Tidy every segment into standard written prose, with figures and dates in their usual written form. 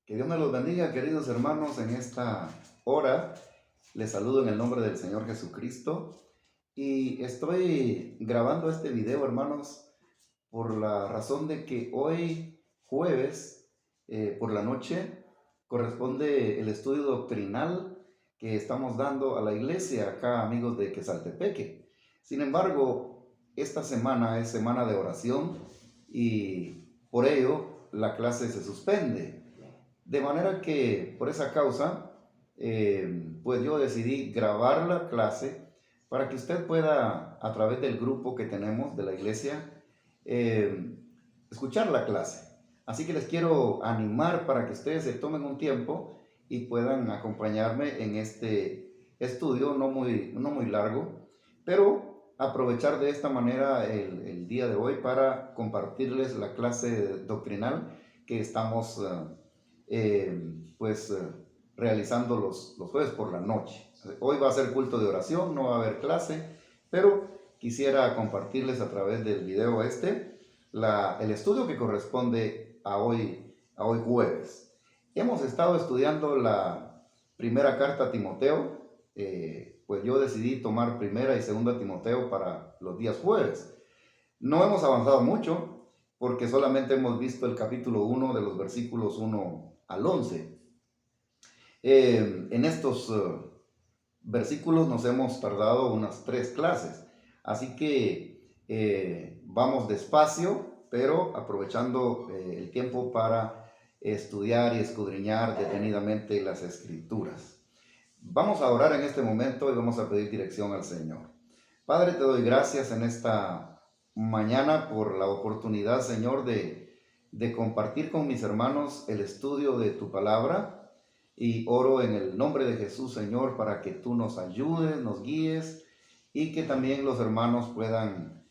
Que Dios me los bendiga, queridos hermanos, en esta hora. Les saludo en el nombre del Señor Jesucristo. Y estoy grabando este video, hermanos, por la razón de que hoy, jueves, por la noche, corresponde el estudio doctrinal que estamos dando a la iglesia acá, amigos de Quesaltepeque. Sin embargo, esta semana es semana de oración y por ello la clase se suspende. De manera que por esa causa, pues yo decidí grabar la clase para que usted pueda, a través del grupo que tenemos de la iglesia, escuchar la clase. Así que les quiero animar para que ustedes se tomen un tiempo y puedan acompañarme en este estudio, no muy largo, pero aprovechar de esta manera el día de hoy para compartirles la clase doctrinal que estamos realizando los jueves por la noche. Hoy va a ser culto de oración, no va a haber clase, pero quisiera compartirles a través del video el estudio que corresponde a hoy jueves. Hemos estado estudiando la primera carta a Timoteo, pues yo decidí tomar primera y segunda Timoteo para los días jueves. No hemos avanzado mucho porque solamente hemos visto el capítulo 1 de los versículos 1 al 11. En estos versículos nos hemos tardado unas 3 clases, así que vamos despacio, pero aprovechando el tiempo para estudiar y escudriñar detenidamente las Escrituras. Vamos a orar en este momento y vamos a pedir dirección al Señor. Padre, te doy gracias en esta mañana por la oportunidad, Señor, de compartir con mis hermanos el estudio de tu palabra. Y oro en el nombre de Jesús, Señor, para que tú nos ayudes, nos guíes y que también los hermanos puedan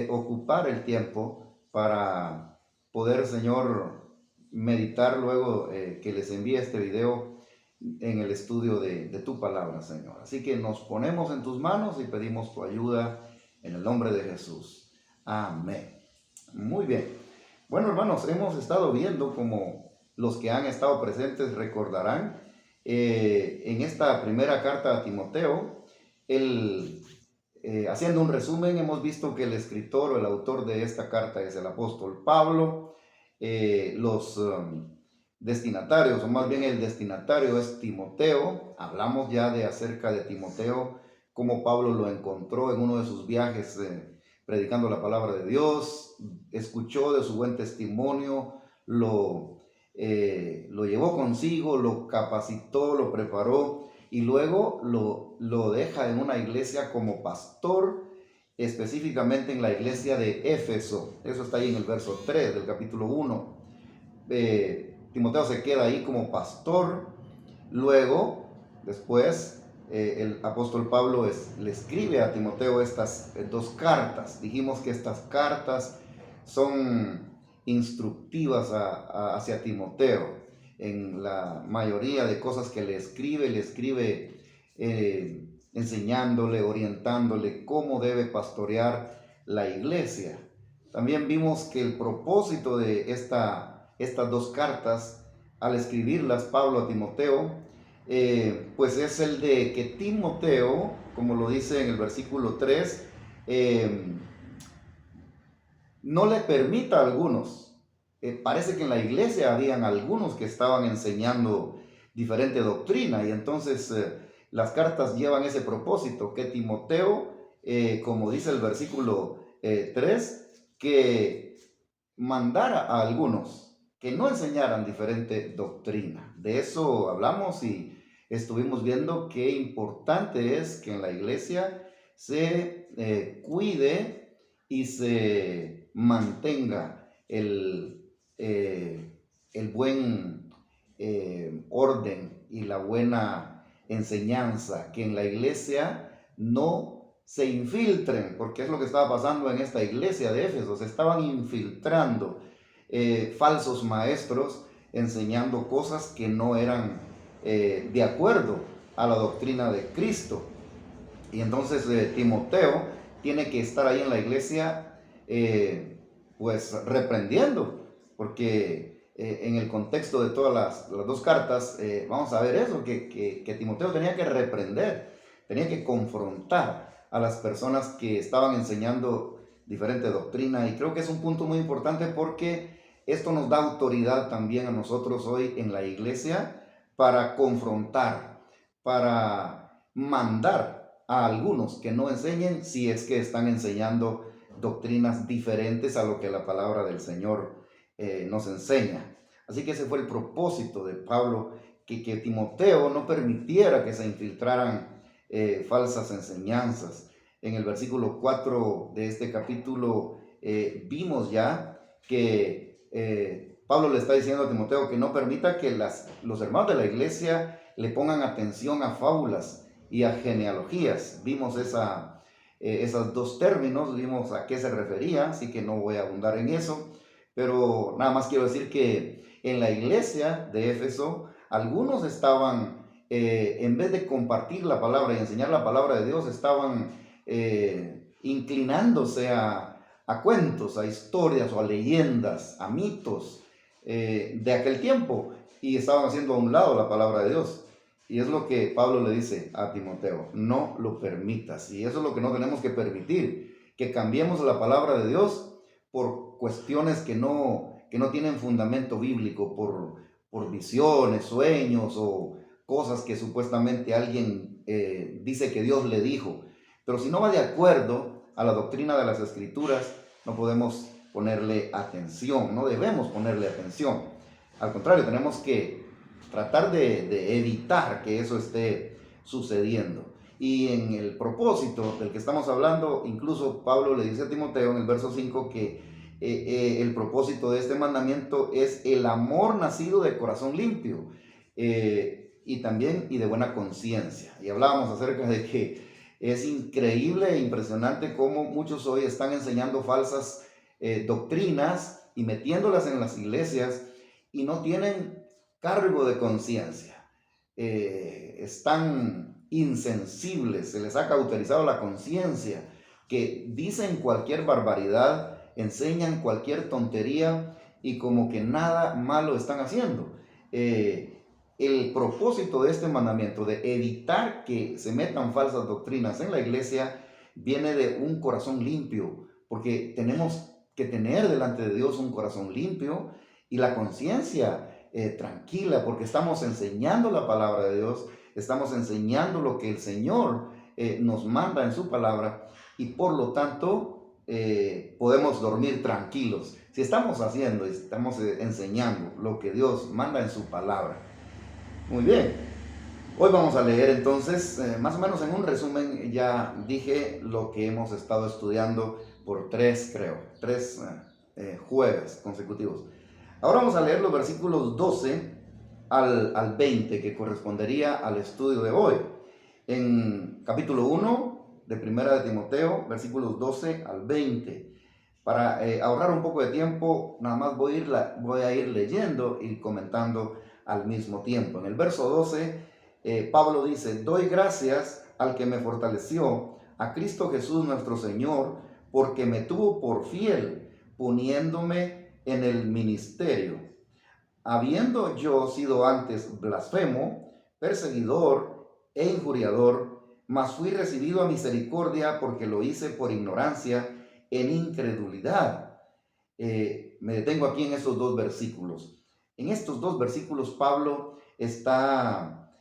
ocupar el tiempo para poder, Señor, meditar luego que les envíe este video en el estudio de tu palabra, Señor. Así que nos ponemos en tus manos y pedimos tu ayuda en el nombre de Jesús. Amén. Muy bien. Bueno, hermanos, hemos estado viendo, como los que han estado presentes recordarán, en esta primera carta a Timoteo, haciendo un resumen, hemos visto que el escritor o el autor de esta carta es el apóstol Pablo. Los destinatarios, o más bien el destinatario es Timoteo. Hablamos ya acerca de Timoteo, cómo Pablo lo encontró en uno de sus viajes predicando la palabra de Dios, escuchó de su buen testimonio, lo llevó consigo, lo capacitó, lo preparó y luego lo deja en una iglesia como pastor, específicamente en la iglesia de Éfeso. Eso está ahí en el verso 3 del capítulo 1. Timoteo se queda ahí como pastor. Luego, después, el apóstol Pablo le escribe a Timoteo estas 2 cartas. Dijimos que estas cartas son instructivas hacia Timoteo. En la mayoría de cosas que le escribe enseñándole, orientándole cómo debe pastorear la iglesia. También vimos que el propósito de estas 2 cartas, al escribirlas Pablo a Timoteo, pues es el de que Timoteo, como lo dice en el versículo 3, no le permita a algunos. Parece que en la iglesia habían algunos que estaban enseñando diferente doctrina y entonces las cartas llevan ese propósito, que Timoteo, como dice el versículo 3, que mandara a algunos que no enseñaran diferente doctrina. De eso hablamos y estuvimos viendo qué importante es que en la iglesia se cuide y se mantenga el buen orden y la buena enseñanza, que en la iglesia no se infiltren, porque es lo que estaba pasando en esta iglesia de Éfeso. Se estaban infiltrando falsos maestros enseñando cosas que no eran de acuerdo a la doctrina de Cristo. Y entonces Timoteo tiene que estar ahí en la iglesia pues reprendiendo, porque en el contexto de todas las dos cartas, vamos a ver eso, que Timoteo tenía que reprender, tenía que confrontar a las personas que estaban enseñando diferente doctrina. Y creo que es un punto muy importante porque esto nos da autoridad también a nosotros hoy en la iglesia para confrontar, para mandar a algunos que no enseñen si es que están enseñando doctrinas diferentes a lo que la palabra del Señor nos enseña. Así que ese fue el propósito de Pablo, que Timoteo no permitiera que se infiltraran falsas enseñanzas. En el versículo 4 de este capítulo vimos ya que Pablo le está diciendo a Timoteo que no permita que los hermanos de la iglesia le pongan atención a fábulas y a genealogías. Vimos esos dos términos, vimos a qué se refería, así que no voy a abundar en eso, pero nada más quiero decir que en la iglesia de Éfeso, algunos estaban, en vez de compartir la palabra y enseñar la palabra de Dios, estaban inclinándose a cuentos, a historias o a leyendas, a mitos de aquel tiempo, y estaban haciendo a un lado la palabra de Dios. Y es lo que Pablo le dice a Timoteo: no lo permitas. Y eso es lo que no tenemos que permitir, que cambiemos la palabra de Dios por cuestiones que no tienen fundamento bíblico, por visiones, sueños o cosas que supuestamente alguien dice que Dios le dijo. Pero si no va de acuerdo a la doctrina de las Escrituras, no podemos ponerle atención, no debemos ponerle atención. Al contrario, tenemos que tratar de evitar que eso esté sucediendo. Y en el propósito del que estamos hablando, incluso Pablo le dice a Timoteo en el verso 5 que el propósito de este mandamiento es el amor nacido de corazón limpio y también y de buena conciencia. Y hablábamos acerca de que es increíble e impresionante cómo muchos hoy están enseñando falsas doctrinas y metiéndolas en las iglesias y no tienen cargo de conciencia. Están insensibles, se les ha cauterizado la conciencia, que dicen cualquier barbaridad, enseñan cualquier tontería y como que nada malo están haciendo. El propósito de este mandamiento de evitar que se metan falsas doctrinas en la iglesia viene de un corazón limpio, porque tenemos que tener delante de Dios un corazón limpio y la conciencia tranquila, porque estamos enseñando la palabra de Dios, estamos enseñando lo que el Señor nos manda en su palabra, y por lo tanto podemos dormir tranquilos si estamos haciendo y estamos enseñando lo que Dios manda en su palabra. Muy bien, hoy vamos a leer entonces, más o menos en un resumen, ya dije lo que hemos estado estudiando por tres jueves consecutivos. Ahora vamos a leer los versículos 12 al 20, que correspondería al estudio de hoy. En capítulo 1 de Primera de Timoteo, versículos 12 al 20. Para ahorrar un poco de tiempo, nada más voy a ir leyendo y comentando al mismo tiempo. En el verso 12, Pablo dice: doy gracias al que me fortaleció, a Cristo Jesús nuestro Señor, porque me tuvo por fiel, poniéndome en el ministerio, habiendo yo sido antes blasfemo, perseguidor e injuriador, mas fui recibido a misericordia porque lo hice por ignorancia, en incredulidad. Me detengo aquí en estos dos versículos. En estos dos versículos Pablo está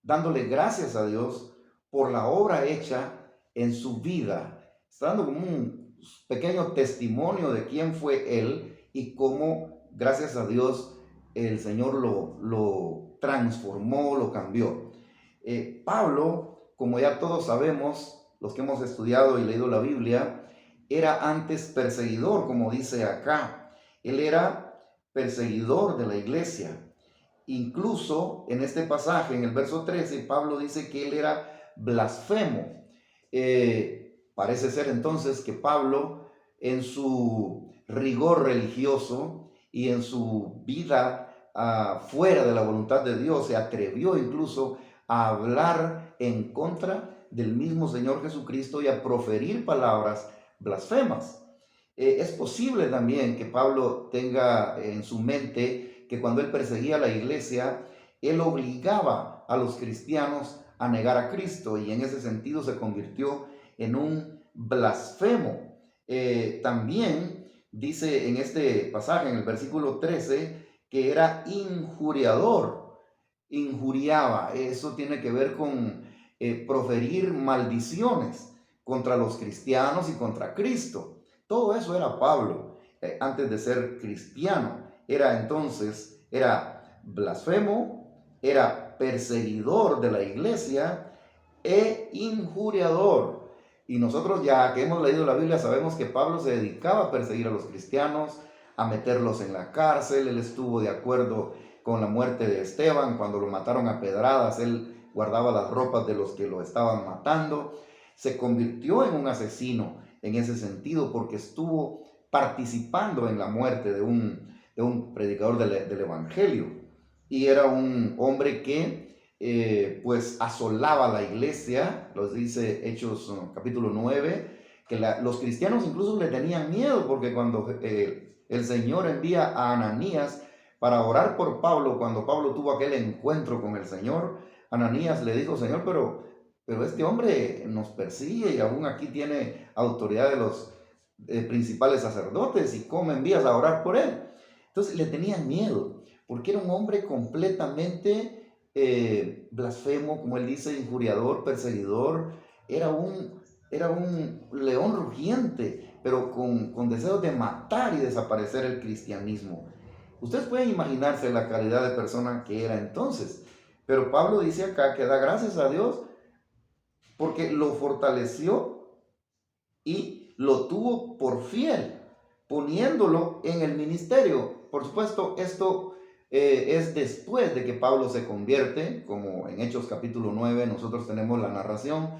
dándole gracias a Dios por la obra hecha en su vida. Está dando como un pequeño testimonio de quién fue él y cómo, gracias a Dios, el Señor lo transformó, lo cambió. Pablo, como ya todos sabemos, los que hemos estudiado y leído la Biblia, era antes perseguidor, como dice acá. Él era perseguidor de la iglesia. Incluso en este pasaje, en el verso 13, Pablo dice que él era blasfemo. Parece ser entonces que Pablo, en su rigor religioso y en su vida fuera de la voluntad de Dios, se atrevió incluso a hablar en contra del mismo Señor Jesucristo y a proferir palabras blasfemas. Es posible también que Pablo tenga en su mente que cuando él perseguía a la iglesia, él obligaba a los cristianos a negar a Cristo y en ese sentido se convirtió en un blasfemo. También dice en este pasaje, en el versículo 13, que era injuriador, injuriaba. Eso tiene que ver con proferir maldiciones contra los cristianos y contra Cristo. Todo eso era Pablo antes de ser cristiano. Era blasfemo, era perseguidor de la iglesia e injuriador. Y nosotros ya que hemos leído la Biblia sabemos que Pablo se dedicaba a perseguir a los cristianos, a meterlos en la cárcel. Él estuvo de acuerdo con la muerte de Esteban. Cuando lo mataron a pedradas, él guardaba las ropas de los que lo estaban matando. Se convirtió en un asesino en ese sentido porque estuvo participando en la muerte de un predicador del evangelio. Y era un hombre que pues asolaba la iglesia. Los dice Hechos capítulo 9, que los cristianos incluso le tenían miedo, porque cuando el Señor envía a Ananías para orar por Pablo, cuando Pablo tuvo aquel encuentro con el Señor, Ananías le dijo: Señor, pero este hombre nos persigue y aún aquí tiene autoridad de los principales sacerdotes, ¿y cómo me envías a orar por él? Entonces le tenían miedo, porque era un hombre completamente blasfemo, como él dice, injuriador, perseguidor. Era un león rugiente, pero con deseos de matar y desaparecer el cristianismo. Ustedes pueden imaginarse la calidad de persona que era entonces. Pero Pablo dice acá que da gracias a Dios porque lo fortaleció y lo tuvo por fiel, poniéndolo en el ministerio. Por supuesto, esto es después de que Pablo se convierte, como en Hechos capítulo 9 nosotros tenemos la narración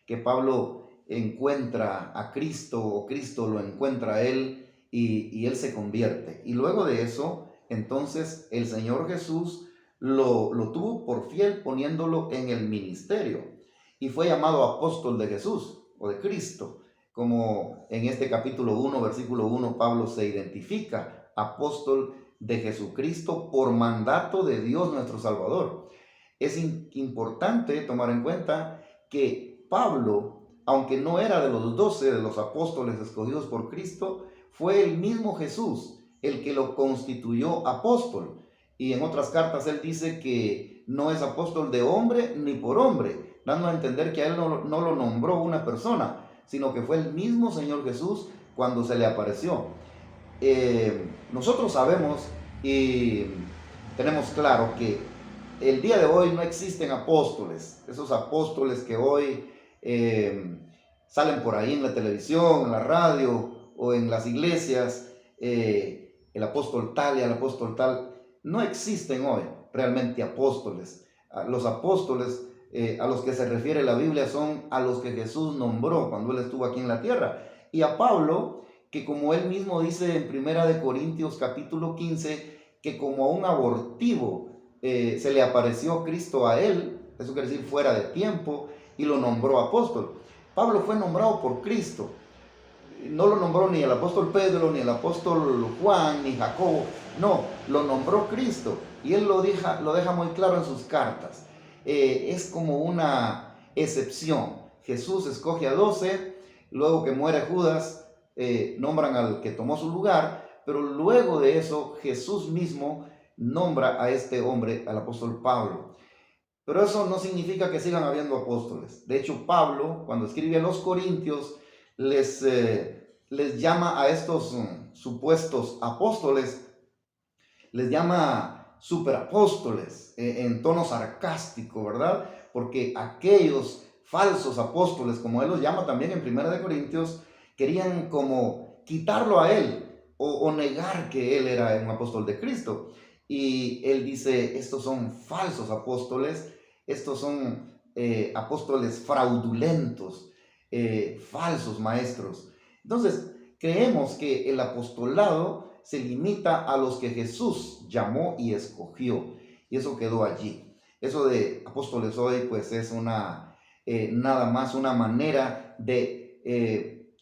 que Pablo encuentra a Cristo, o Cristo lo encuentra a él, y él se convierte. Y luego de eso, entonces el Señor Jesús lo tuvo por fiel, poniéndolo en el ministerio, y fue llamado apóstol de Jesús o de Cristo. Como en este capítulo 1, versículo 1, Pablo se identifica apóstol de Jesucristo por mandato de Dios nuestro Salvador. Es importante tomar en cuenta que Pablo, aunque no era de los 12 de los apóstoles escogidos por Cristo, fue el mismo Jesús el que lo constituyó apóstol. Y en otras cartas él dice que no es apóstol de hombre ni por hombre, dando a entender que a él no lo nombró una persona, sino que fue el mismo Señor Jesús cuando se le apareció. Nosotros sabemos y tenemos claro que el día de hoy no existen apóstoles, esos apóstoles que hoy salen por ahí en la televisión, en la radio o en las iglesias, el apóstol tal y el apóstol tal. No existen hoy realmente apóstoles. Los apóstoles a los que se refiere la Biblia son a los que Jesús nombró cuando él estuvo aquí en la tierra. Y a Pablo, que como él mismo dice en 1 Corintios capítulo 15, que como a un abortivo se le apareció Cristo a él, eso quiere decir fuera de tiempo, y lo nombró apóstol. Pablo fue nombrado por Cristo. No lo nombró ni el apóstol Pedro, ni el apóstol Juan, ni Jacobo. No, lo nombró Cristo. Y él lo deja muy claro en sus cartas. Es como una excepción. Jesús escoge a 12, luego que muere Judas, nombran al que tomó su lugar, pero luego de eso Jesús mismo nombra a este hombre, al apóstol Pablo. Pero eso no significa que sigan habiendo apóstoles. De hecho, Pablo, cuando escribe a los Corintios, les llama a estos supuestos apóstoles, les llama superapóstoles en tono sarcástico, ¿verdad? Porque aquellos falsos apóstoles, como él los llama también en 1 Corintios, querían como quitarlo a él o negar que él era un apóstol de Cristo. Y él dice, estos son falsos apóstoles, estos son apóstoles fraudulentos, falsos maestros. Entonces, creemos que el apostolado se limita a los que Jesús llamó y escogió, y eso quedó allí. Eso de apóstoles hoy, pues es nada más una manera de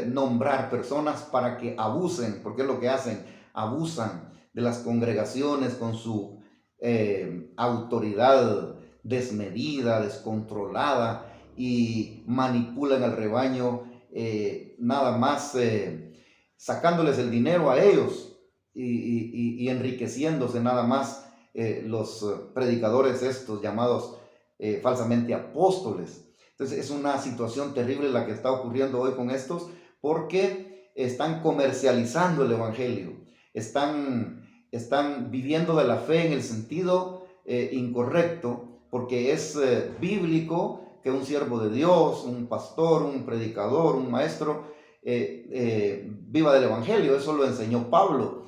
nombrar personas para que abusen, porque es lo que hacen, abusan de las congregaciones con su autoridad desmedida, descontrolada, y manipulan al rebaño, nada más sacándoles el dinero a ellos y enriqueciéndose nada más los predicadores estos llamados falsamente apóstoles. Entonces es una situación terrible la que está ocurriendo hoy con estos, porque están comercializando el evangelio, están viviendo de la fe en el sentido incorrecto, porque es bíblico que un siervo de Dios, un pastor, un predicador, un maestro viva del evangelio. Eso lo enseñó Pablo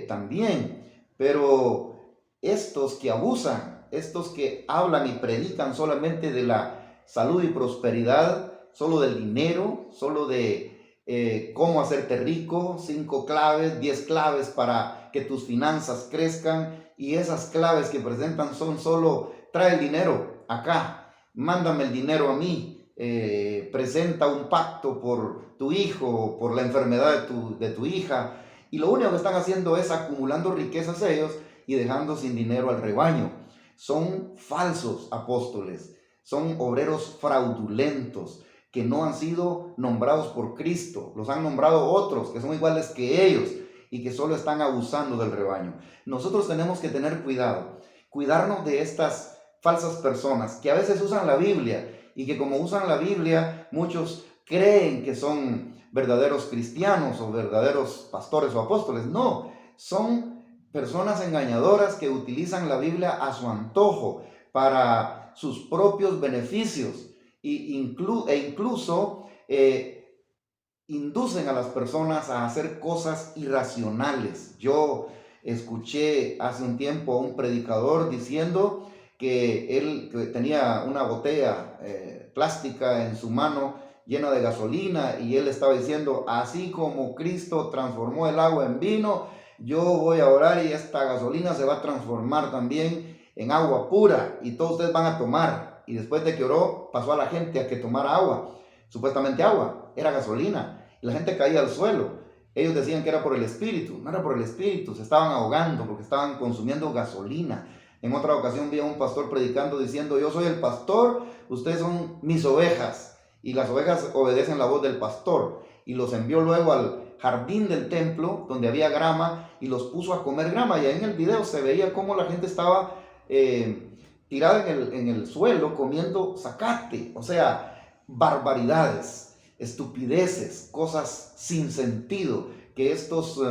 también. Pero estos que abusan, estos que hablan y predican solamente de la salud y prosperidad, solo del dinero, solo de cómo hacerte rico, 5 claves, 10 claves para que tus finanzas crezcan, y esas claves que presentan son solo: trae el dinero acá, mándame el dinero a mí, presenta un pacto por tu hijo, por la enfermedad de tu hija, y lo único que están haciendo es acumulando riquezas ellos y dejando sin dinero al rebaño. Son falsos apóstoles, son obreros fraudulentos que no han sido nombrados por Cristo, los han nombrado otros que son iguales que ellos y que solo están abusando del rebaño. Nosotros tenemos que tener cuidado, cuidarnos de estas falsas personas que a veces usan la Biblia, y que como usan la Biblia, muchos creen que son verdaderos cristianos o verdaderos pastores o apóstoles. No, son personas engañadoras que utilizan la Biblia a su antojo para sus propios beneficios, e incluso inducen a las personas a hacer cosas irracionales. Yo escuché hace un tiempo a un predicador diciendo que él tenía una botella plástica en su mano llena de gasolina, y él estaba diciendo: así como Cristo transformó el agua en vino, yo voy a orar y esta gasolina se va a transformar también en agua pura y todos ustedes van a tomar. Y después de que oró, pasó a la gente a que tomara agua, supuestamente agua, era gasolina, y la gente caía al suelo. Ellos decían que era por el Espíritu. No era por el Espíritu, se estaban ahogando porque estaban consumiendo gasolina. En otra ocasión vi a un pastor predicando diciendo: yo soy el pastor, ustedes son mis ovejas, y las ovejas obedecen la voz del pastor. Y los envió luego al jardín del templo donde había grama y los puso a comer grama. Y ahí en el video se veía cómo la gente estaba tirada en el suelo comiendo zacate, o sea, barbaridades, estupideces, cosas sin sentido que estos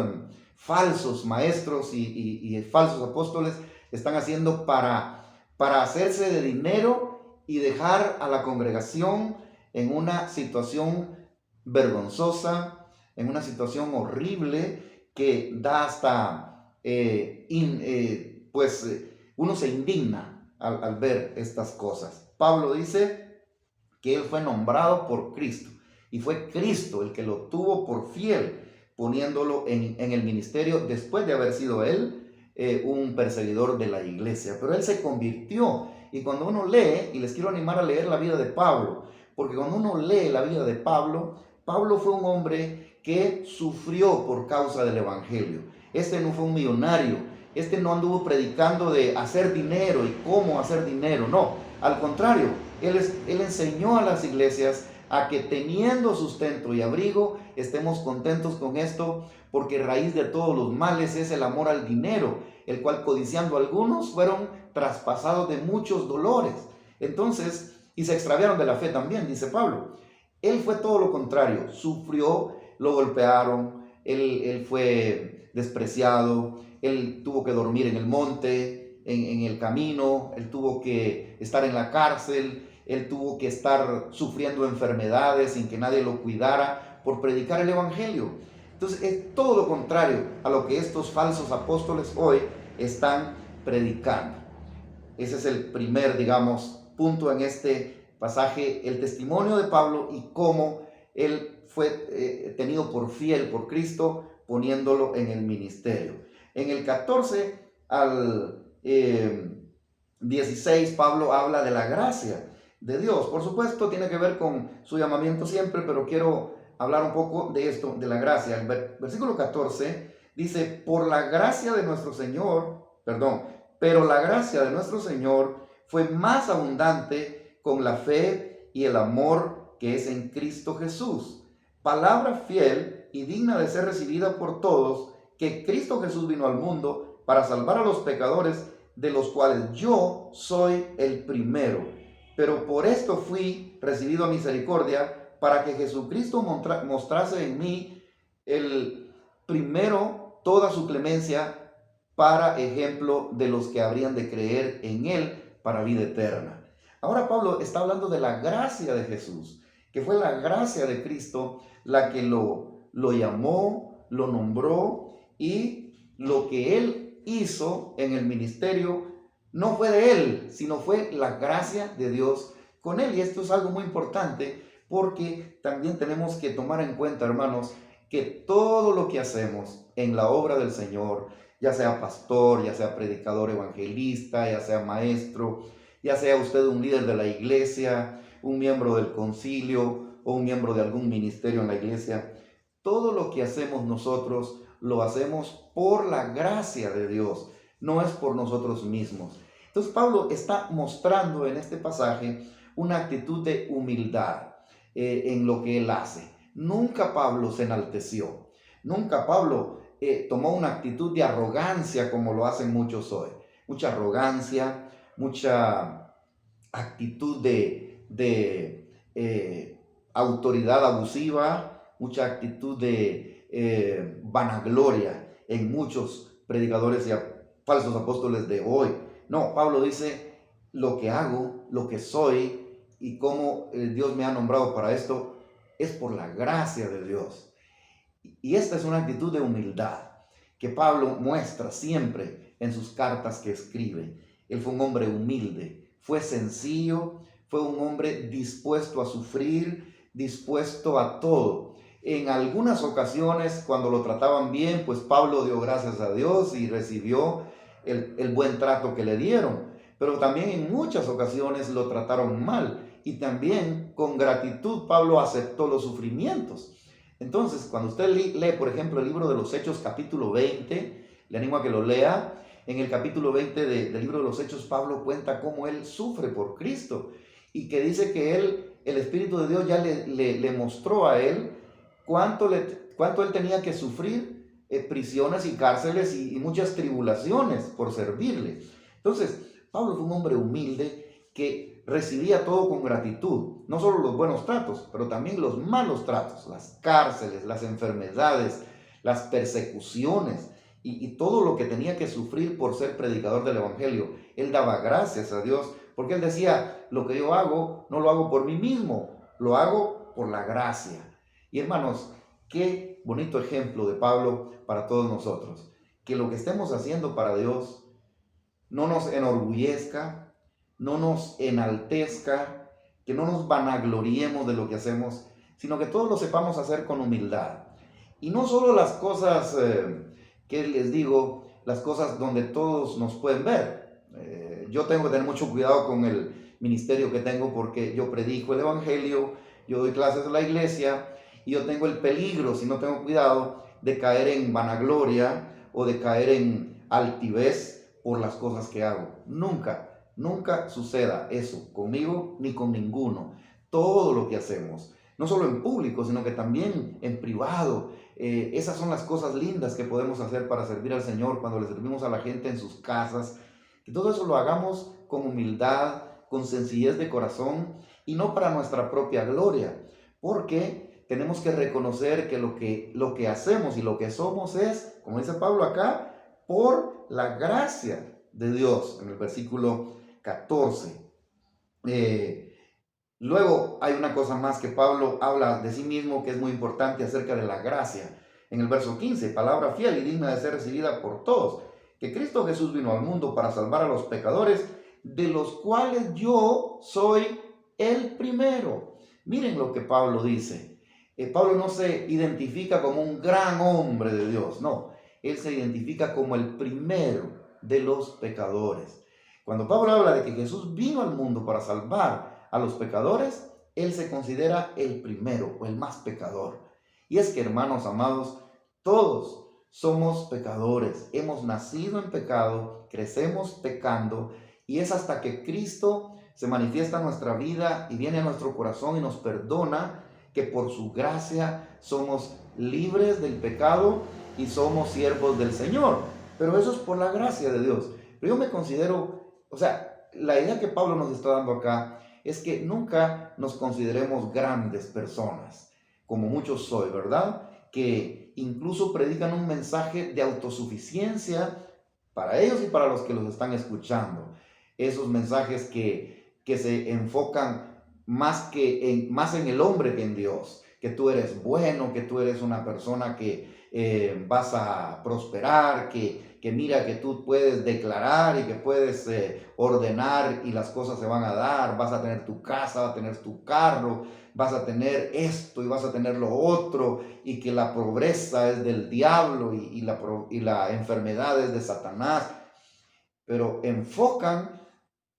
falsos maestros y falsos apóstoles están haciendo para hacerse de dinero y dejar a la congregación en una situación vergonzosa, en una situación horrible que da hasta, uno se indigna al ver estas cosas. Pablo dice que él fue nombrado por Cristo, y fue Cristo el que lo tuvo por fiel, poniéndolo en el ministerio después de haber sido él un perseguidor de la iglesia. Pero él se convirtió, y cuando uno lee, y les quiero animar a leer la vida de Pablo, porque cuando uno lee la vida de Pablo, Pablo fue un hombre que sufrió por causa del evangelio. Este no fue un millonario, este no anduvo predicando de hacer dinero y cómo hacer dinero, no, al contrario, él enseñó a las iglesias a que teniendo sustento y abrigo, estemos contentos con esto, porque raíz de todos los males es el amor al dinero, el cual codiciando algunos fueron traspasados de muchos dolores. Entonces, y se extraviaron de la fe también, dice Pablo. Él fue todo lo contrario, sufrió, lo golpearon, él fue despreciado, él tuvo que dormir en el monte, en el camino, él tuvo que estar en la cárcel, él tuvo que estar sufriendo enfermedades sin que nadie lo cuidara por predicar el evangelio. Entonces es todo lo contrario a lo que estos falsos apóstoles hoy están predicando. Ese es el primer, punto en este pasaje, el testimonio de Pablo y cómo él fue tenido por fiel por Cristo, poniéndolo en el ministerio. En el 14 al 16, Pablo habla de la gracia de Dios. Por supuesto, tiene que ver con su llamamiento siempre, pero quiero hablar un poco de esto, de la gracia. El versículo 14 dice, por la gracia de nuestro Señor, perdón, pero la gracia de nuestro Señor fue más abundante con la fe y el amor que es en Cristo Jesús. Palabra fiel y digna de ser recibida por todos, que Cristo Jesús vino al mundo para salvar a los pecadores, de los cuales yo soy el primero. Pero por esto fui recibido a misericordia, para que Jesucristo mostrase en mí el primero toda su clemencia, para ejemplo de los que habrían de creer en él para vida eterna. Ahora Pablo está hablando de la gracia de Jesús, que fue la gracia de Cristo la que lo llamó, lo nombró, y lo que él hizo en el ministerio no fue de él, sino fue la gracia de Dios con él. Y esto es algo muy importante, porque también tenemos que tomar en cuenta, hermanos, que todo lo que hacemos en la obra del Señor, ya sea pastor, ya sea predicador evangelista, ya sea maestro, ya sea usted un líder de la iglesia, un miembro del concilio o un miembro de algún ministerio en la iglesia, todo lo que hacemos nosotros lo hacemos por la gracia de Dios, no es por nosotros mismos. Entonces Pablo está mostrando en este pasaje una actitud de humildad en lo que él hace. Nunca Pablo se enalteció, nunca Pablo tomó una actitud de arrogancia como lo hacen muchos hoy. Mucha arrogancia, mucha actitud de autoridad abusiva, mucha actitud de vanagloria en muchos predicadores y falsos apóstoles de hoy. No, Pablo dice, lo que hago, lo que soy y cómo Dios me ha nombrado para esto es por la gracia de Dios. Y esta es una actitud de humildad que Pablo muestra siempre en sus cartas que escribe. Él fue un hombre humilde, fue sencillo, fue un hombre dispuesto a sufrir, dispuesto a todo. En algunas ocasiones, cuando lo trataban bien, pues Pablo dio gracias a Dios y recibió el buen trato que le dieron. Pero también en muchas ocasiones lo trataron mal, y también con gratitud Pablo aceptó los sufrimientos. Entonces, cuando usted lee, por ejemplo, el libro de los Hechos, capítulo 20, le animo a que lo lea. En el capítulo 20 del libro de los Hechos, Pablo cuenta cómo él sufre por Cristo, y que dice que el Espíritu de Dios ya le mostró a él cuánto él tenía que sufrir, prisiones y cárceles y muchas tribulaciones por servirle. Entonces, Pablo fue un hombre humilde que recibía todo con gratitud, no solo los buenos tratos, pero también los malos tratos, las cárceles, las enfermedades, las persecuciones y todo lo que tenía que sufrir por ser predicador del evangelio. Él daba gracias a Dios, porque él decía, lo que yo hago no lo hago por mí mismo, lo hago por la gracia. Y hermanos, qué bonito ejemplo de Pablo para todos nosotros, que lo que estemos haciendo para Dios no nos enorgullezca, no nos enaltezca, que no nos vanagloriemos de lo que hacemos, sino que todos lo sepamos hacer con humildad. Y no solo las cosas que les digo, las cosas donde todos nos pueden ver. Yo tengo que tener mucho cuidado con el ministerio que tengo, porque yo predico el evangelio, yo doy clases en la iglesia, y yo tengo el peligro, si no tengo cuidado, de caer en vanagloria o de caer en altivez por las cosas que hago. Nunca suceda eso conmigo ni con ninguno. Todo lo que hacemos, no solo en público, sino que también en privado, esas son las cosas lindas que podemos hacer para servir al Señor cuando le servimos a la gente en sus casas. Que todo eso lo hagamos con humildad, con sencillez de corazón, y no para nuestra propia gloria, porque tenemos que reconocer que lo que hacemos y lo que somos es, como dice Pablo acá, por la gracia de Dios, en el versículo 14. Luego hay una cosa más que Pablo habla de sí mismo que es muy importante acerca de la gracia. En el verso 15, palabra fiel y digna de ser recibida por todos, que Cristo Jesús vino al mundo para salvar a los pecadores, de los cuales yo soy el primero. Miren lo que Pablo dice. Pablo no se identifica como un gran hombre de Dios, no. Él se identifica como el primero de los pecadores. Cuando Pablo habla de que Jesús vino al mundo para salvar a los pecadores, él se considera el primero o el más pecador. Y es que, hermanos amados, todos somos pecadores, hemos nacido en pecado, crecemos pecando, y es hasta que Cristo se manifiesta en nuestra vida y viene a nuestro corazón y nos perdona, que por su gracia somos libres del pecado y somos siervos del Señor. Pero eso es por la gracia de Dios. Pero yo me considero, la idea que Pablo nos está dando acá es que nunca nos consideremos grandes personas, como muchos soy, ¿verdad? Que incluso predican un mensaje de autosuficiencia para ellos y para los que los están escuchando. Esos mensajes que se enfocan más en el hombre que en Dios, que tú eres bueno, que tú eres una persona que vas a prosperar, que mira que tú puedes declarar y que puedes ordenar y las cosas se van a dar, vas a tener tu casa, vas a tener tu carro, vas a tener esto y vas a tener lo otro, y que la pobreza es del diablo y la enfermedad es de Satanás, pero enfocan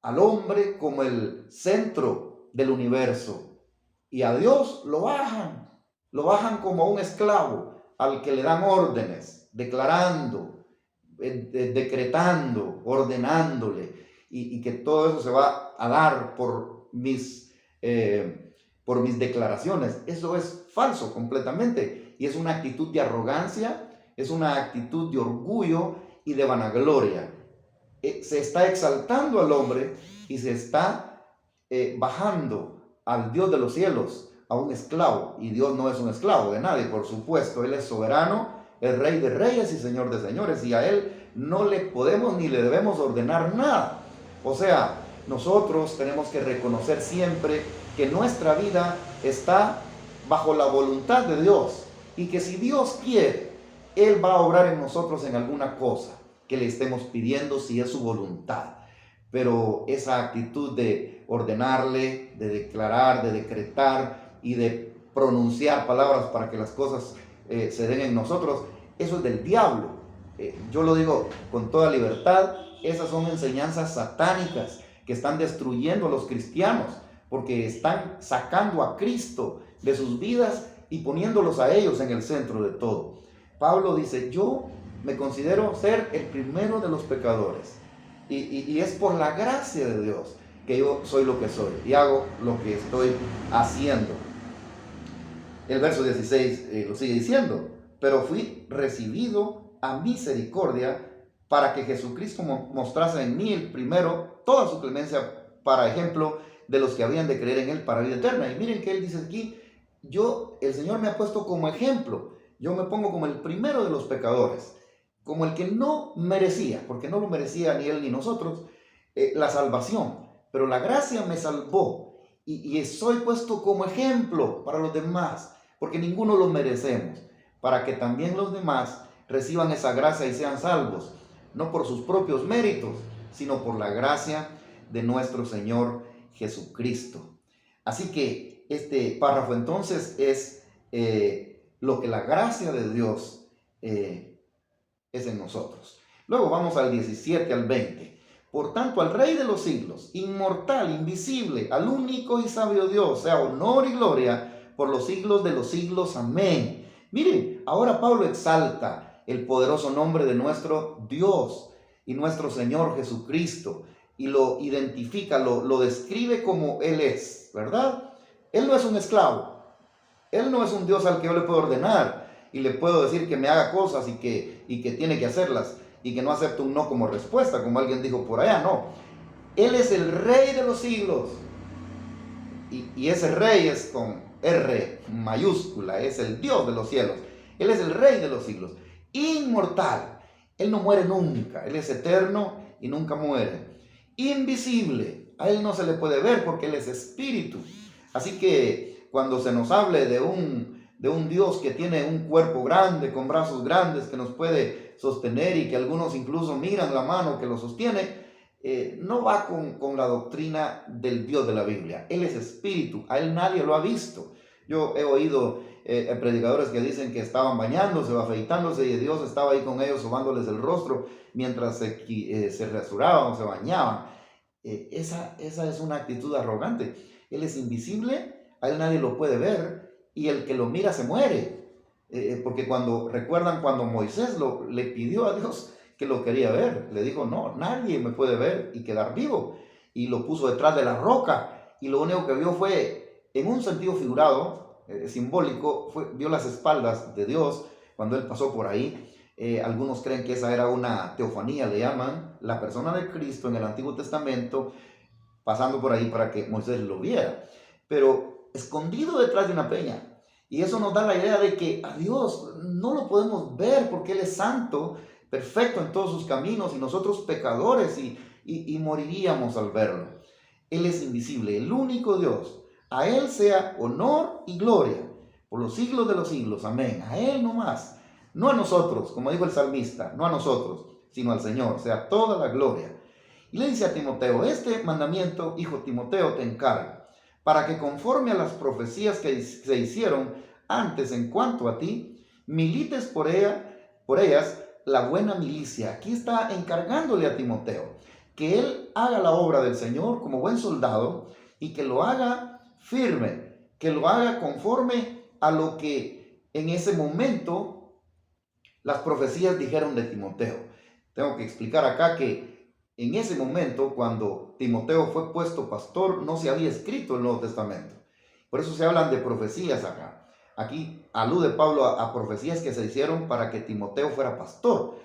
al hombre como el centro del universo, y a Dios lo bajan como a un esclavo al que le dan órdenes, declarando, decretando, ordenándole, y que todo eso se va a dar por mis declaraciones. Eso es falso completamente, y es una actitud de arrogancia, es una actitud de orgullo y de vanagloria. Se está exaltando al hombre y se está bajando al Dios de los cielos a un esclavo. Y Dios no es un esclavo de nadie, por supuesto. Él es soberano, el Rey de reyes y Señor de señores, y a Él no le podemos ni le debemos ordenar nada. O sea, nosotros tenemos que reconocer siempre que nuestra vida está bajo la voluntad de Dios, y que si Dios quiere, Él va a obrar en nosotros en alguna cosa que le estemos pidiendo, si es su voluntad. Pero esa actitud de ordenarle, de declarar, de decretar y de pronunciar palabras para que las cosas se den en nosotros, eso es del diablo. Yo lo digo con toda libertad, esas son enseñanzas satánicas que están destruyendo a los cristianos, porque están sacando a Cristo de sus vidas y poniéndolos a ellos en el centro de todo. Pablo dice: yo me considero ser el primero de los pecadores, y es por la gracia de Dios que yo soy lo que soy y hago lo que estoy haciendo. El verso 16 lo sigue diciendo: pero fui recibido a misericordia para que Jesucristo mostrase en mí el primero toda su clemencia, para ejemplo de los que habían de creer en Él para vida eterna. Y miren que Él dice aquí: el Señor me ha puesto como ejemplo, yo me pongo como el primero de los pecadores, como el que no merecía, porque no lo merecía ni Él ni nosotros, la salvación, pero la gracia me salvó, y soy puesto como ejemplo para los demás, porque ninguno lo merecemos, para que también los demás reciban esa gracia y sean salvos, no por sus propios méritos, sino por la gracia de nuestro Señor Jesucristo. Así que este párrafo entonces es lo que la gracia de Dios es en nosotros. Luego vamos al 17 al 20. Por tanto, al Rey de los siglos, inmortal, invisible, al único y sabio Dios, sea honor y gloria por los siglos de los siglos. Amén. Miren, ahora Pablo exalta el poderoso nombre de nuestro Dios y nuestro Señor Jesucristo, y lo identifica, lo describe como Él es, ¿verdad? Él no es un esclavo, Él no es un Dios al que yo le puedo ordenar y le puedo decir que me haga cosas y que tiene que hacerlas, y que no acepte un no como respuesta, como alguien dijo por allá. No, Él es el Rey de los siglos, y ese Rey es con R mayúscula, es el Dios de los cielos. Él es el Rey de los siglos, inmortal, Él no muere nunca, Él es eterno y nunca muere. Invisible, a Él no se le puede ver porque Él es espíritu. Así que cuando se nos hable de un Dios que tiene un cuerpo grande, con brazos grandes, que nos puede sostener y que algunos incluso miran la mano que lo sostiene, no va con la doctrina del Dios de la Biblia. Él es espíritu, a Él nadie lo ha visto. Yo he oído predicadores que dicen que estaban bañándose o afeitándose y Dios estaba ahí con ellos sobándoles el rostro mientras se rasuraban o se bañaban. Esa es una actitud arrogante. Él es invisible, a Él nadie lo puede ver, y el que lo mira se muere. Porque recuerdan cuando Moisés le pidió a Dios que lo quería ver, le dijo, no, nadie me puede ver y quedar vivo. Y lo puso detrás de la roca y lo único que vio fue, en un sentido figurado, simbólico, vio las espaldas de Dios cuando él pasó por ahí. Algunos creen que esa era una teofanía, le llaman, la persona de Cristo en el Antiguo Testamento, pasando por ahí para que Moisés lo viera, pero escondido detrás de una peña. Y eso nos da la idea de que a Dios no lo podemos ver porque Él es santo, perfecto en todos sus caminos, y nosotros pecadores, y moriríamos al verlo. Él es invisible, el único Dios. A Él sea honor y gloria por los siglos de los siglos. Amén. A Él nomás. No a nosotros, como dijo el salmista, no a nosotros, sino al Señor. Sea toda la gloria. Y le dice a Timoteo, este mandamiento, hijo Timoteo, te encargo, para que conforme a las profecías que se hicieron antes en cuanto a ti, milites por ellas la buena milicia. Aquí está encargándole a Timoteo que él haga la obra del Señor como buen soldado y que lo haga firme, que lo haga conforme a lo que en ese momento las profecías dijeron de Timoteo. Tengo que explicar acá que en ese momento, cuando Timoteo fue puesto pastor, no se había escrito el Nuevo Testamento. Por eso se hablan de profecías acá. Aquí alude Pablo a profecías que se hicieron para que Timoteo fuera pastor.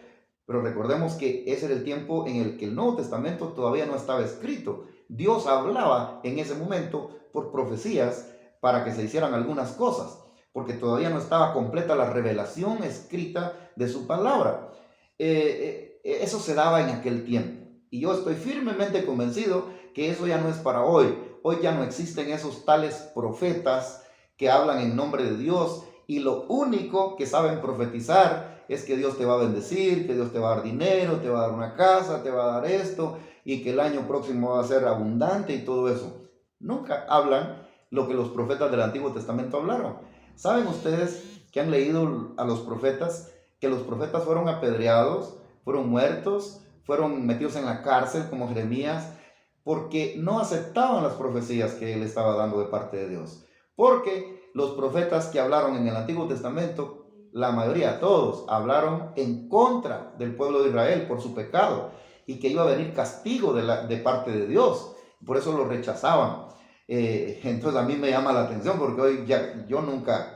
Pero recordemos que ese era el tiempo en el que el Nuevo Testamento todavía no estaba escrito. Dios hablaba en ese momento por profecías para que se hicieran algunas cosas, porque todavía no estaba completa la revelación escrita de su palabra. Eso se daba en aquel tiempo. Y yo estoy firmemente convencido que eso ya no es para hoy. Hoy ya no existen esos tales profetas que hablan en nombre de Dios y lo único que saben profetizar es que Dios te va a bendecir, que Dios te va a dar dinero, te va a dar una casa, te va a dar esto y que el año próximo va a ser abundante y todo eso. Nunca hablan lo que los profetas del Antiguo Testamento hablaron. ¿Saben ustedes que han leído a los profetas que los profetas fueron apedreados, fueron muertos, fueron metidos en la cárcel como Jeremías, porque no aceptaban las profecías que él estaba dando de parte de Dios? Porque los profetas que hablaron en el Antiguo Testamento, la mayoría, todos, hablaron en contra del pueblo de Israel por su pecado y que iba a venir castigo de parte de Dios. Por eso lo rechazaban. Entonces a mí me llama la atención porque hoy yo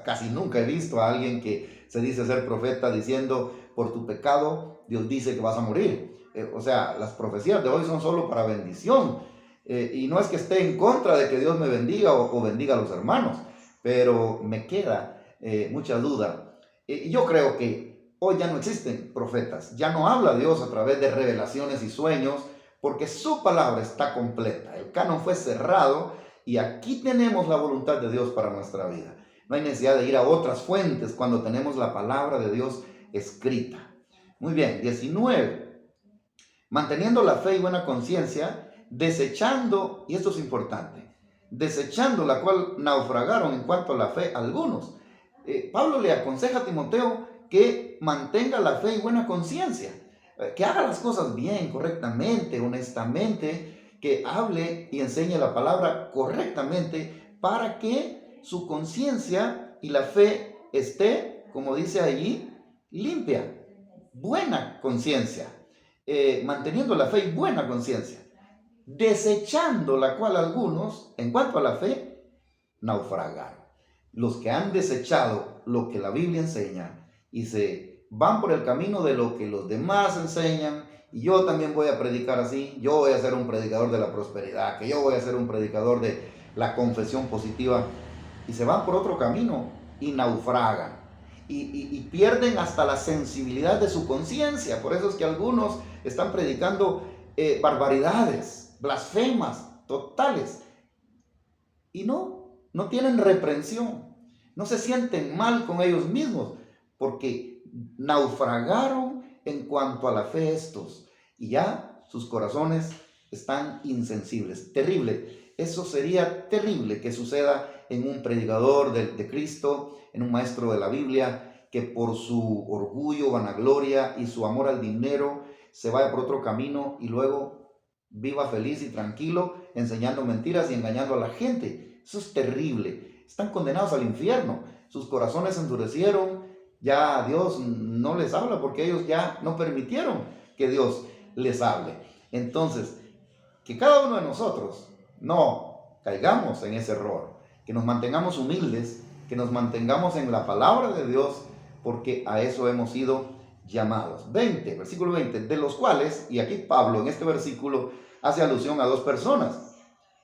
casi nunca he visto a alguien que se dice ser profeta diciendo, por tu pecado Dios dice que vas a morir. O sea, las profecías de hoy son solo para bendición. Y no es que esté en contra de que Dios me bendiga o bendiga a los hermanos, pero me queda mucha duda. Yo creo que hoy ya no existen profetas, ya no habla Dios a través de revelaciones y sueños, porque su palabra está completa. El canon fue cerrado y aquí tenemos la voluntad de Dios para nuestra vida. No hay necesidad de ir a otras fuentes cuando tenemos la palabra de Dios escrita. Muy bien, 19. Manteniendo la fe y buena conciencia, desechando, y esto es importante, desechando la cual naufragaron en cuanto a la fe algunos. Pablo le aconseja a Timoteo que mantenga la fe y buena conciencia, que haga las cosas bien, correctamente, honestamente, que hable y enseñe la palabra correctamente para que su conciencia y la fe esté, como dice allí, limpia, buena conciencia. Manteniendo la fe y buena conciencia, desechando la cual algunos, en cuanto a la fe, naufragaron. Los que han desechado lo que la Biblia enseña y se van por el camino de lo que los demás enseñan, y yo también voy a predicar así, yo voy a ser un predicador de la prosperidad, que yo voy a ser un predicador de la confesión positiva, y se van por otro camino y naufragan. Y pierden hasta la sensibilidad de su conciencia. Por eso es que algunos están predicando barbaridades, blasfemas totales. Y no tienen reprensión. No se sienten mal con ellos mismos porque naufragaron en cuanto a la fe estos. Y ya sus corazones están insensibles. Terrible. Eso sería terrible que suceda en un predicador de Cristo, en un maestro de la Biblia, que por su orgullo, vanagloria y su amor al dinero se vaya por otro camino y luego viva feliz y tranquilo enseñando mentiras y engañando a la gente. Eso es terrible. Están condenados al infierno. Sus corazones se endurecieron Ya Dios no les habla porque ellos ya no permitieron que Dios les hable. Entonces, que cada uno de nosotros no caigamos en ese error, que nos mantengamos humildes, que nos mantengamos en la palabra de Dios, porque a eso hemos sido llamados. Versículo 20, de los cuales, y aquí Pablo en este versículo hace alusión a dos personas,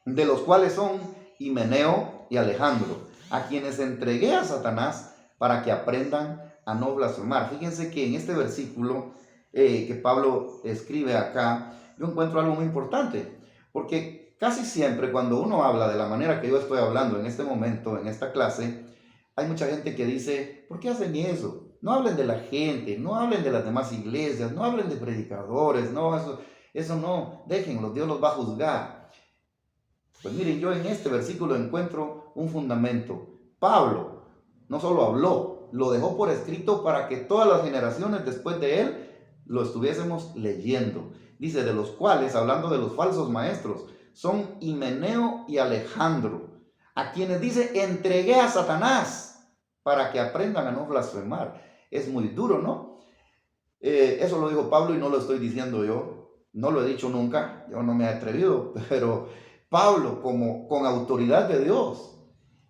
de los cuales son Himeneo y Alejandro, a quienes entregué a Satanás para que aprendan a no blasfemar. Fíjense que en este versículo que Pablo escribe acá, yo encuentro algo muy importante, porque casi siempre cuando uno habla de la manera que yo estoy hablando en este momento, en esta clase, hay mucha gente que dice, ¿por qué hacen eso? No hablen de la gente, no hablen de las demás iglesias, no hablen de predicadores, no, eso no, déjenlos, Dios los va a juzgar. Pues miren, yo en este versículo encuentro un fundamento. Pablo no solo habló, lo dejó por escrito para que todas las generaciones después de él lo estuviésemos leyendo. Dice, de los cuales, hablando de los falsos maestros, son Himeneo y Alejandro, a quienes dice, entregué a Satanás para que aprendan a no blasfemar. Es muy duro, ¿no? Eso lo dijo Pablo y no lo estoy diciendo yo, no lo he dicho nunca, yo no me he atrevido, pero Pablo, como con autoridad de Dios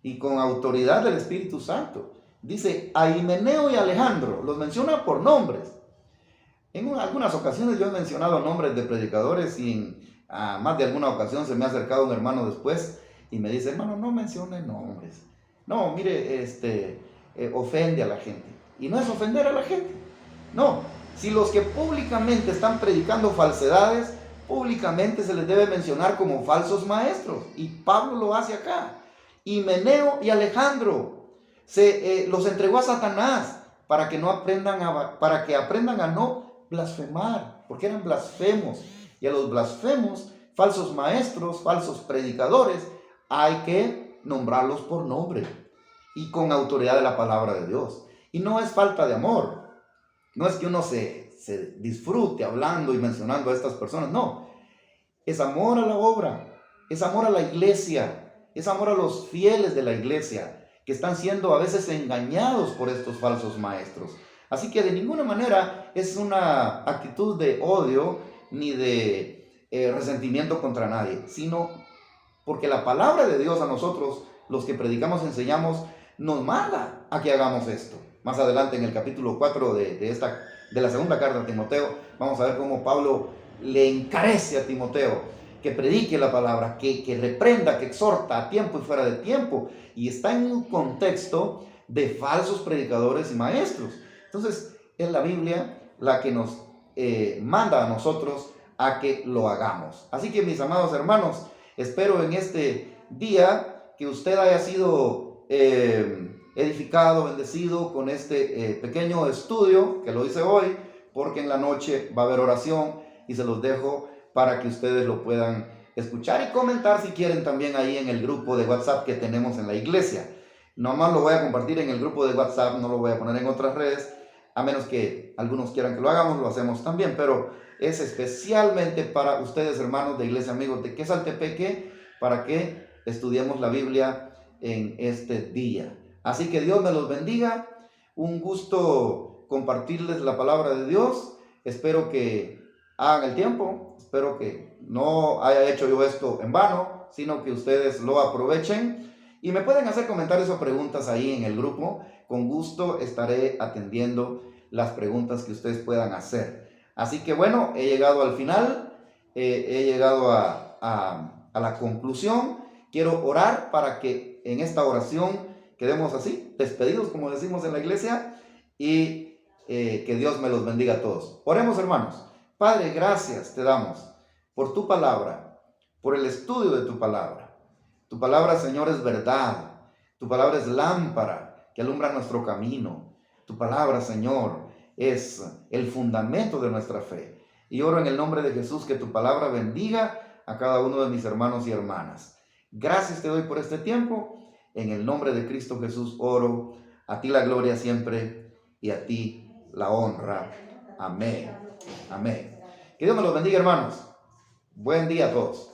y con autoridad del Espíritu Santo, dice a Himeneo y Alejandro, los menciona por nombres. En algunas ocasiones yo he mencionado nombres de predicadores y en más de alguna ocasión se me ha acercado un hermano después y me dice, hermano, no mencione nombres. No, mire, ofende a la gente. Y no es ofender a la gente. No, si los que públicamente están predicando falsedades, públicamente se les debe mencionar como falsos maestros. Y Pablo lo hace acá. Himeneo y Alejandro los entregó a Satanás para que aprendan a no blasfemar, porque eran blasfemos. Y a los blasfemos, falsos maestros, falsos predicadores, hay que nombrarlos por nombre y con autoridad de la palabra de Dios. Y no es falta de amor. No es que uno se disfrute hablando y mencionando a estas personas, no. Es amor a la obra, es amor a la iglesia, es amor a los fieles de la iglesia, que están siendo a veces engañados por estos falsos maestros. Así que de ninguna manera es una actitud de odio ni de resentimiento contra nadie, sino porque la palabra de Dios a nosotros, los que predicamos, enseñamos, nos manda a que hagamos esto. Más adelante en el capítulo 4 de la segunda carta a Timoteo, vamos a ver cómo Pablo le encarece a Timoteo que predique la palabra, que reprenda, que exhorta a tiempo y fuera de tiempo. Y está en un contexto de falsos predicadores y maestros. Entonces, es la Biblia la que nos manda a nosotros a que lo hagamos. Así que, mis amados hermanos, espero en este día que usted haya sido edificado, bendecido con este pequeño estudio que lo hice hoy, porque en la noche va a haber oración y se los dejo para que ustedes lo puedan escuchar y comentar si quieren también ahí en el grupo de WhatsApp que tenemos en la iglesia. Nomás lo voy a compartir en el grupo de WhatsApp, no lo voy a poner en otras redes, a menos que algunos quieran que lo hagamos, lo hacemos también, pero es especialmente para ustedes, hermanos de Iglesia Amigos de Quesaltepeque, para que estudiemos la Biblia en este día. Así que Dios me los bendiga, un gusto compartirles la palabra de Dios, espero que hagan el tiempo, espero que no haya hecho yo esto en vano, sino que ustedes lo aprovechen y me pueden hacer comentarios o preguntas ahí en el grupo, con gusto estaré atendiendo las preguntas que ustedes puedan hacer. Así que bueno, he llegado al final, he llegado a la conclusión. Quiero orar para que en esta oración quedemos así, despedidos como decimos en la iglesia, y que Dios me los bendiga a todos. Oremos, hermanos. Padre, gracias te damos por tu palabra, por el estudio de tu palabra. Tu palabra, Señor, es verdad. Tu palabra es lámpara que alumbra nuestro camino. Tu palabra, Señor, es el fundamento de nuestra fe. Y oro en el nombre de Jesús que tu palabra bendiga a cada uno de mis hermanos y hermanas. Gracias te doy por este tiempo. En el nombre de Cristo Jesús oro. A ti la gloria siempre y a ti la honra. Amén. Amén. Que Dios me los bendiga, hermanos. Buen día a todos.